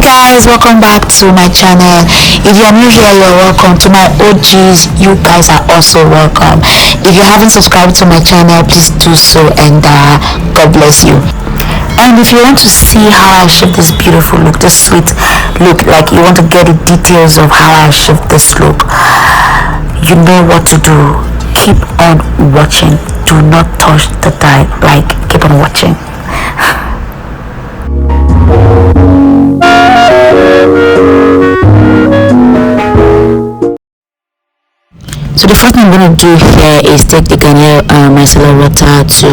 Guys, welcome back to my channel. If you're new here, you're welcome. To my OGs, you guys are also welcome. If you haven't subscribed to my channel, please do so, and God bless you. And if you want to see how I shape this beautiful look, this sweet look, like you want to get the details of how I shape this look, you know what to do. Keep on watching. Do not touch the dye. Like, keep on watching. So the first thing I'm going to do here is take the Garnier micellar water to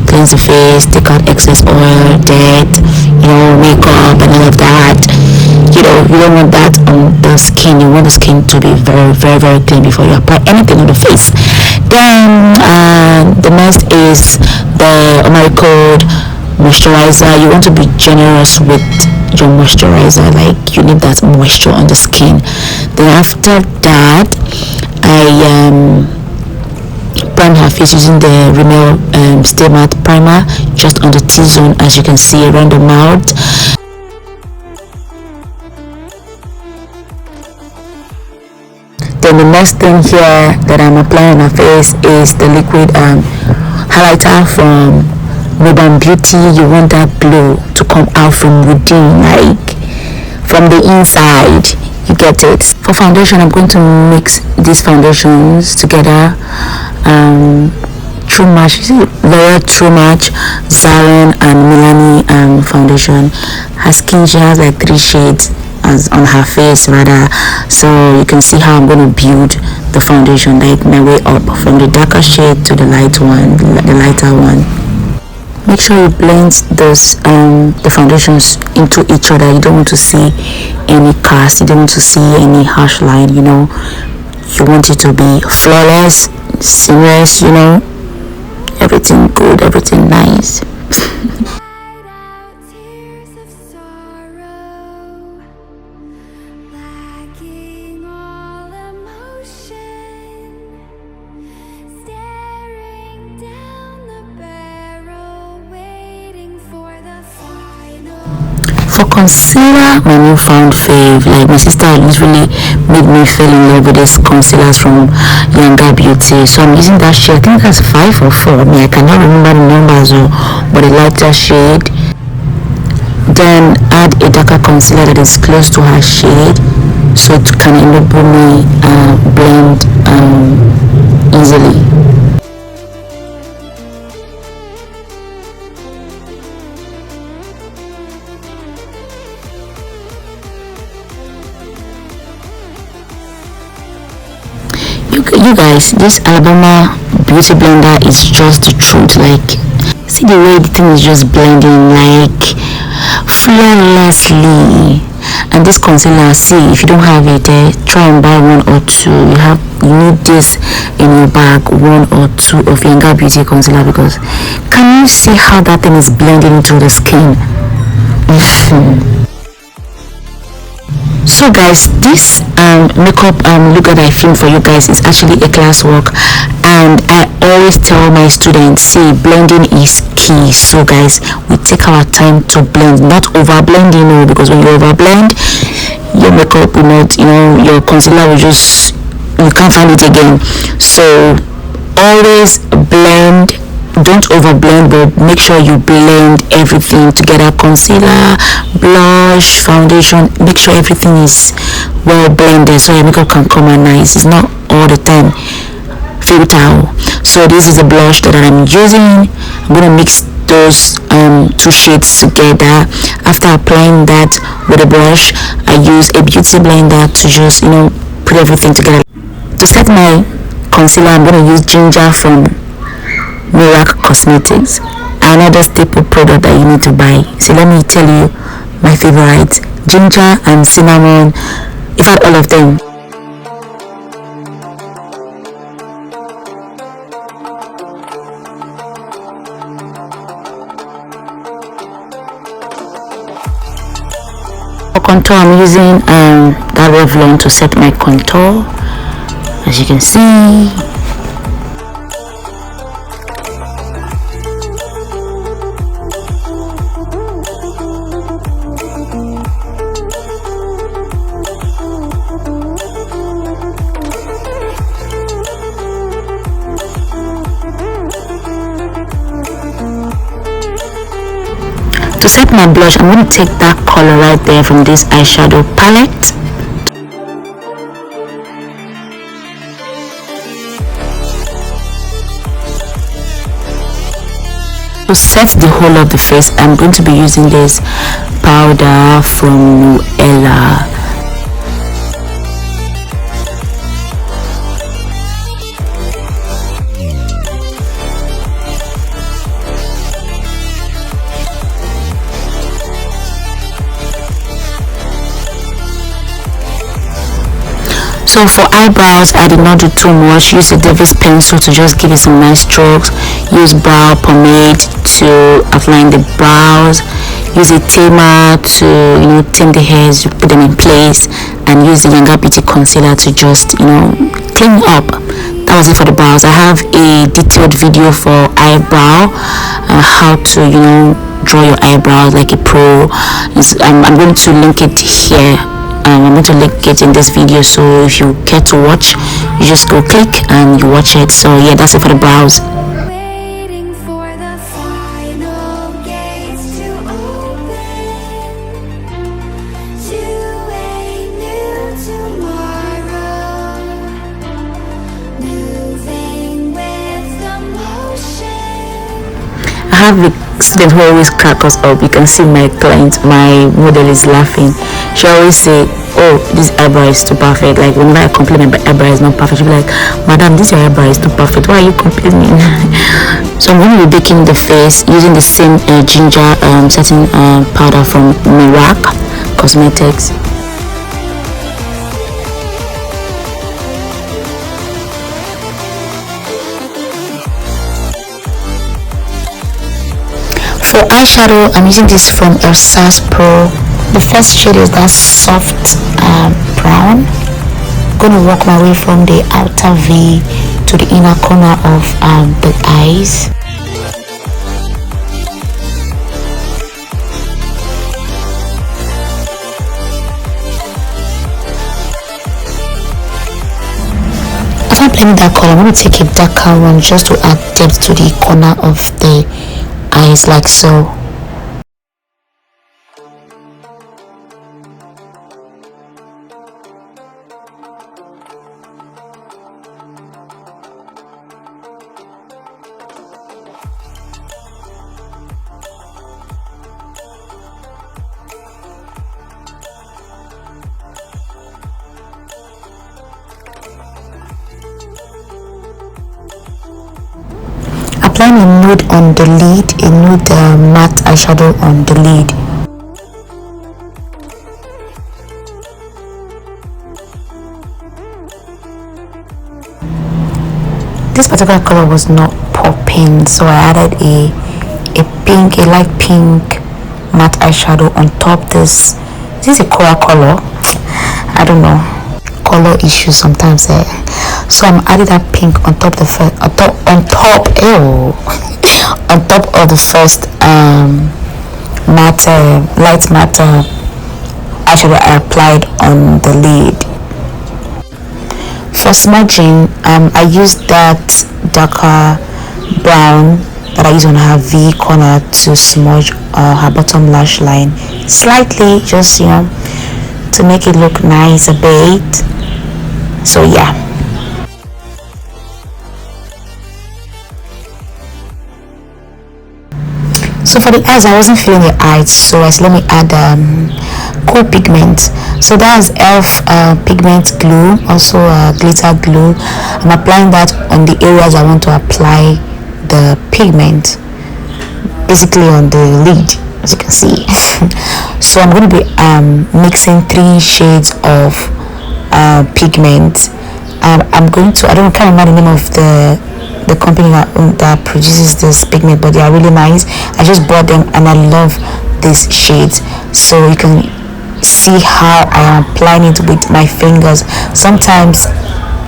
cleanse the face, take out excess oil, dirt, makeup and all of that. You don't want that on the skin. You want the skin to be very, very, very clean before you apply anything on the face. Then the next is the Omari moisturizer. You want to be generous with your moisturizer, like you need that moisture on the skin. Then after that, I prime her face using the Rimmel Stay Matte Primer just on the T-zone, as you can see, around the mouth. Then the next thing here that I'm applying on her face is the liquid highlighter from Urban Beauty. You want that glow to come out from within, like from the inside. You get it. For foundation, I'm going to mix these foundations together. True Match, L'Oreal True Match, Zaron and Milani foundation. Her skin, she has like 3 shades as on her face rather, so you can see how I'm going to build the foundation, like my way up from the darker shade to the light one, the lighter one. Make sure you blend those the foundations into each other. You don't want to see any cast, you don't want to see any harsh line. You want it to be flawless, seamless, everything good, everything nice. For concealer, my newfound fave, like my sister literally made me fall in love with these concealers from Younger Beauty. So I'm using that shade. I think that's 5 or 4. I cannot remember the numbers, but a lighter shade. Then add a darker concealer that is close to her shade, so it can enable me blend easily. You guys, this Alabama beauty blender is just the truth. Like, see the way the thing is just blending like flawlessly. And this concealer, see, if you don't have it, try and buy 1 or 2. You need this in your bag, 1 or 2 of Younger Beauty concealer, because can you see how that thing is blending into the skin? So guys, this makeup look that I filmed for you guys is actually a classwork, and I always tell my students, see, blending is key. So guys, we take our time to blend, not over blending, because when you over blend, your makeup will not, your concealer will just, you can't find it again. So always blend. Don't over blend, but make sure you blend everything together. Concealer, blush, foundation, make sure everything is well blended so your makeup can come out nice. It's not all the time filter. So this is the blush that I'm using. I'm going to mix those 2 shades together. After applying that with a brush, I use a beauty blender to just put everything together. To set my concealer, I'm going to use Ginger from Miracle Cosmetics, another staple product that you need to buy. So let me tell you my favorite: ginger and cinnamon. In fact, all of them. For contour, I'm using that Revlon to set my contour, as you can see. To set my blush, I'm going to take that color right there from this eyeshadow palette. To set the whole of the face, I'm going to be using this powder from Ella. So for eyebrows, I did not do too much. Use a Davis pencil to just give it some nice strokes. Use brow pomade to outline the brows. Use a tamer to tame the hairs, put them in place, and use the Younger Beauty concealer to just clean up. That was it for the brows. I have a detailed video for eyebrow, how to draw your eyebrows like a pro. I'm going to link it here. I'm going to link it in this video, so if you care to watch, you just go click and you watch it. So yeah, that's it for the brows. Waiting for the final gates to open to a new tomorrow, moving with the motion. I have a student who always crack us up. You can see my client, my model, is laughing. She always say, oh, this eyebrow is too perfect. Like whenever I complain my eyebrow is not perfect, she'll be like, madam, this eyebrow is too perfect, why are you complaining? So I'm going to be baking the face using the same ginger setting powder from Mirac Cosmetics. For eyeshadow, I'm using this from Elsas Pro. The first shade is that soft brown. I'm going to work my way from the outer V to the inner corner of the eyes. After applying that color, I'm going to take a darker one just to add depth to the corner of the eyes, like so. Applying a nude on the lid, a nude matte eyeshadow on the lid. This particular color was not popping, so I added a light pink matte eyeshadow on top. This is a coral color. I don't know, color issues sometimes. So I'm adding that pink on top on top of the first light matte eyeshadow I applied on the lid. For smudging, I used that darker brown that I use on her V corner to smudge her bottom lash line slightly, just to make it look nice a bit. So yeah. So for the eyes, I wasn't feeling the eyes, so I said let me add cool pigment. So that's e.l.f. pigment glue, also glitter glue. I'm applying that on the areas I want to apply the pigment, basically on the lid, as you can see. So I'm going to be mixing 3 shades of pigment. I'm going to, can't remember the name of the company that produces this pigment, but they are really nice. I just bought them and I love these shades. So you can see how I am applying it with my fingers. Sometimes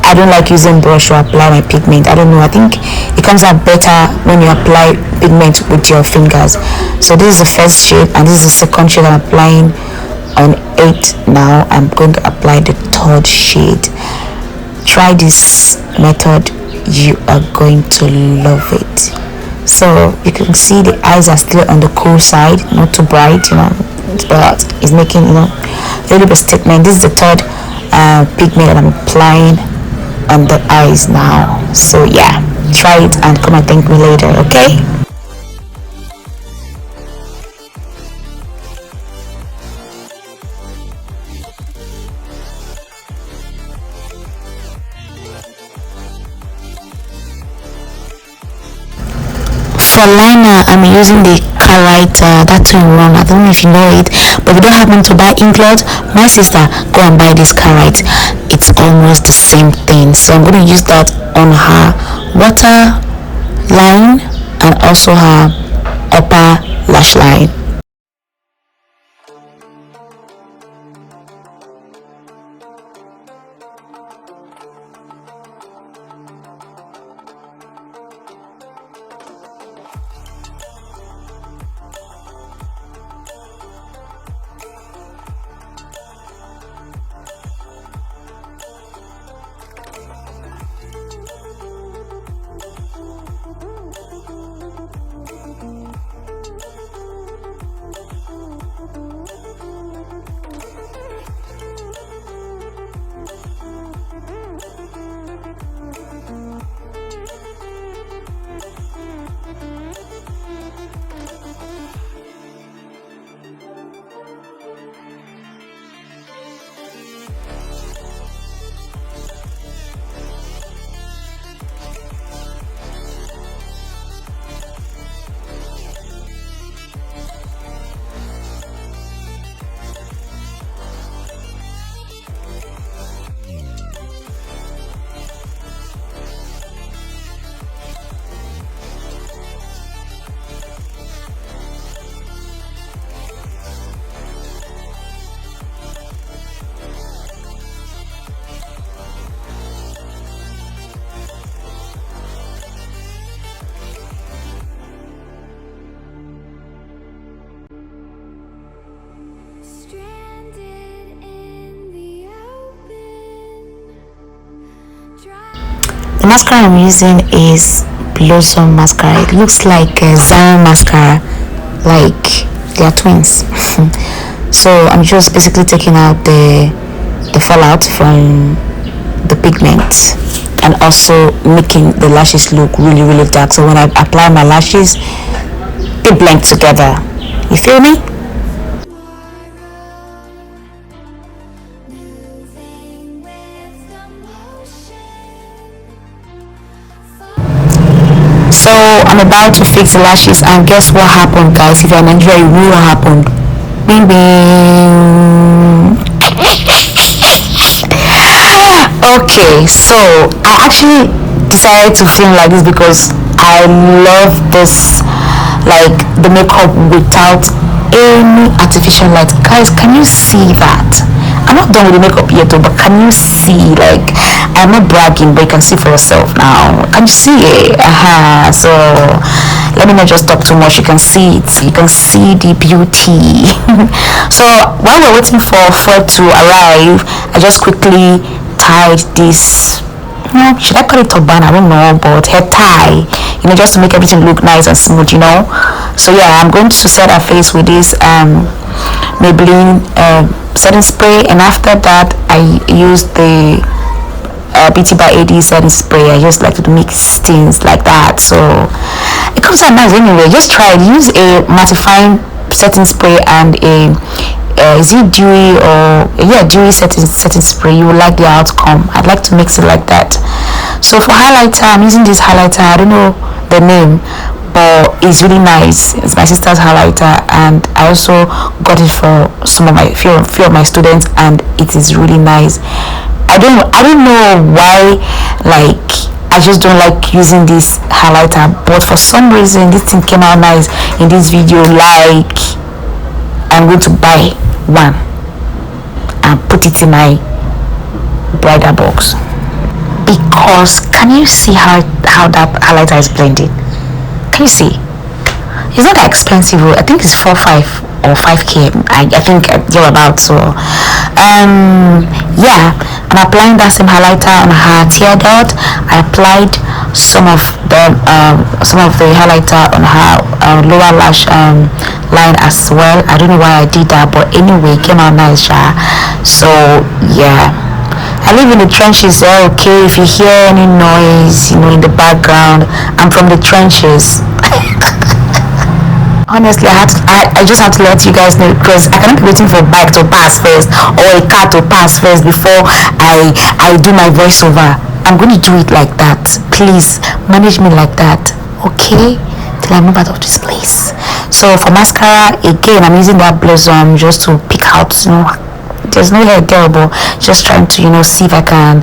I don't like using brush to apply my pigment. I don't know, I think it comes out better when you apply pigment with your fingers. So this is the first shade and this is the second shade I'm applying on it. Now I'm going to apply the third shade. Try this method, you are going to love it. So you can see the eyes are still on the cool side, not too bright, but it's making a little bit statement. This is the third pigment that I'm applying on the eyes now. So yeah, try it and come and thank me later, okay? For liner, I'm using the highlighter, that 2-in-1. I don't know if you know it, but if you don't happen to buy ink lot, my sister, go and buy this highlight. It's almost the same thing. So I'm going to use that on her water line and also her upper lash line. The mascara I'm using is Blossom mascara. It looks like a Zion mascara, like they are twins. So I'm just basically taking out the fallout from the pigment and also making the lashes look really dark. So when I apply my lashes, they blend together. You feel me? So I'm about to fix the lashes, and guess what happened, guys? If you're in Nigeria, you know what happened. Bing bing. Okay, so I actually decided to film like this because I love this, like the makeup without any artificial light. Guys, can you see that? I'm not done with the makeup yet though, but can you see, like, I'm not bragging, but you can see for yourself now. Can you see it? So let me not just talk too much. You can see it. You can see the beauty. So while we're waiting for Ford to arrive, I just quickly tied this, should I call it turban? I don't know, but hair tie, just to make everything look nice and smooth. So yeah, I'm going to set her face with this Maybelline setting spray, and after that I used the BT by AD setting spray. I just like to mix things like that, so it comes out nice anyway. Just try it. Use a mattifying setting spray and a is it dewy, or dewy setting spray. You will like the outcome. I'd like to mix it like that. So for highlighter, I'm using this highlighter. I don't know the name, but it's really nice. It's my sister's highlighter, and I also got it for some of my few of my students, and it is really nice. I don't know why, like, I just don't like using this highlighter, but for some reason this thing came out nice in this video. Like, I'm going to buy one and put it in my bridal box, because can you see how that highlighter is blending? Can you see? It's not that expensive. I think it's 4-5 or 5k. I think you're about. So yeah, I'm applying that same highlighter on her tear dot. I applied some of the highlighter on her lower lash line as well. I don't know why I did that, but anyway, it came out nice. So yeah, I live in the trenches. Okay, if you hear any noise, in the background, I'm from the trenches. Honestly, I just have to let you guys know, because I cannot be waiting for a bike to pass first or a car to pass first before I do my voiceover. I'm going to do it like that. Please manage me like that, okay? Till I move out of this place. So for mascara, again, I'm using that blossom just to pick out, there's no hair there, but just trying to, see if I can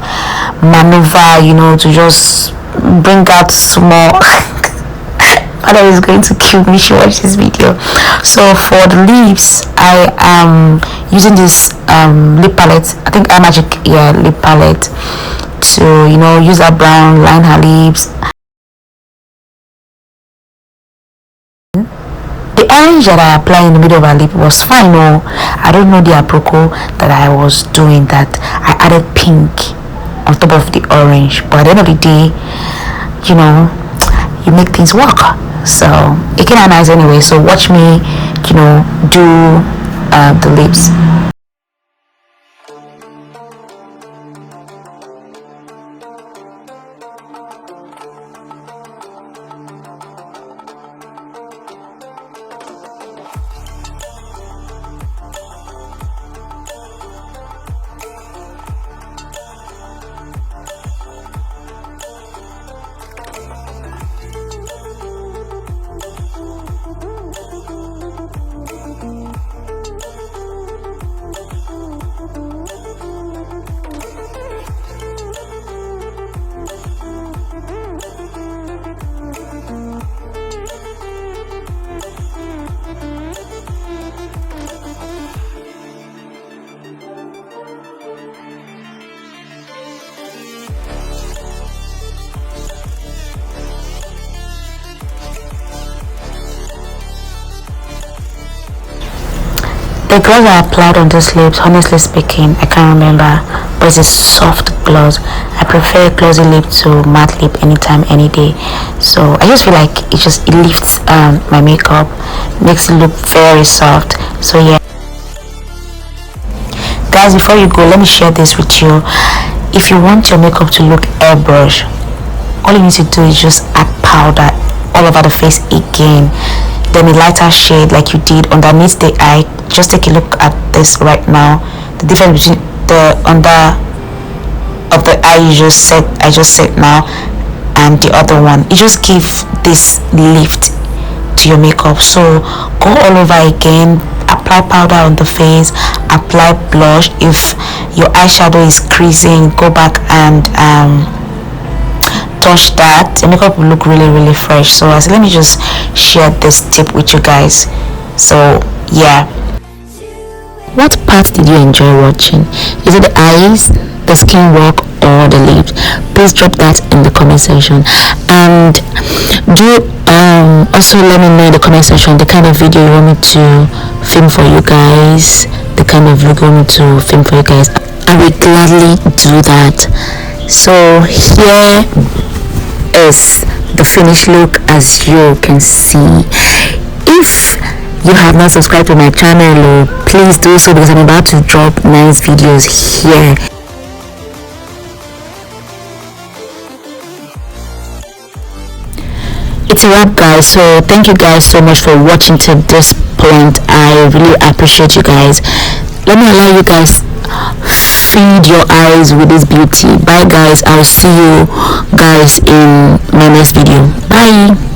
maneuver, to just bring out small. Father is going to kill me if she watch this video. So for the lips, I am using this lip palette. I think iMagic lip palette to use that brown, line her lips. The orange that I applied in the middle of her lip was fine. I don't know the apropos that I was doing, that I added pink on top of the orange, but at the end of the day, you make things work. So it came out nice anyway. So watch me do the lips. The gloss I applied on these lips, honestly speaking, I can't remember, but it's a soft gloss. I prefer glossy lip to matte lip anytime, any day. So I just feel like it lifts my makeup, makes it look very soft. So yeah, guys, before you go, let me share this with you. If you want your makeup to look airbrush, all you need to do is just add powder all over the face again, then a lighter shade like you did underneath the eye. Just take a look at this right now. The difference between the under of the eye I just set now and the other one, it just gives this lift to your makeup. So go all over again, apply powder on the face, apply blush. If your eyeshadow is creasing, go back and touch that. The makeup will look really, really fresh. So let me just share this tip with you guys. So yeah, what part did you enjoy watching? Is it the eyes, the skin work, or the lips? Please drop that in the comment section, and do also let me know in the comment section the kind of video you want me to film for you guys, the kind of look you want me to film for you guys. I will gladly do that. So here is the finished look, as you can see. If you have not subscribed to my channel, please do so, because I'm about to drop nice videos here. It's a wrap, guys. So thank you guys so much for watching to this point. I really appreciate you guys. Let me allow you guys feed your eyes with this beauty. Bye guys, I'll see you guys in my next video. Bye.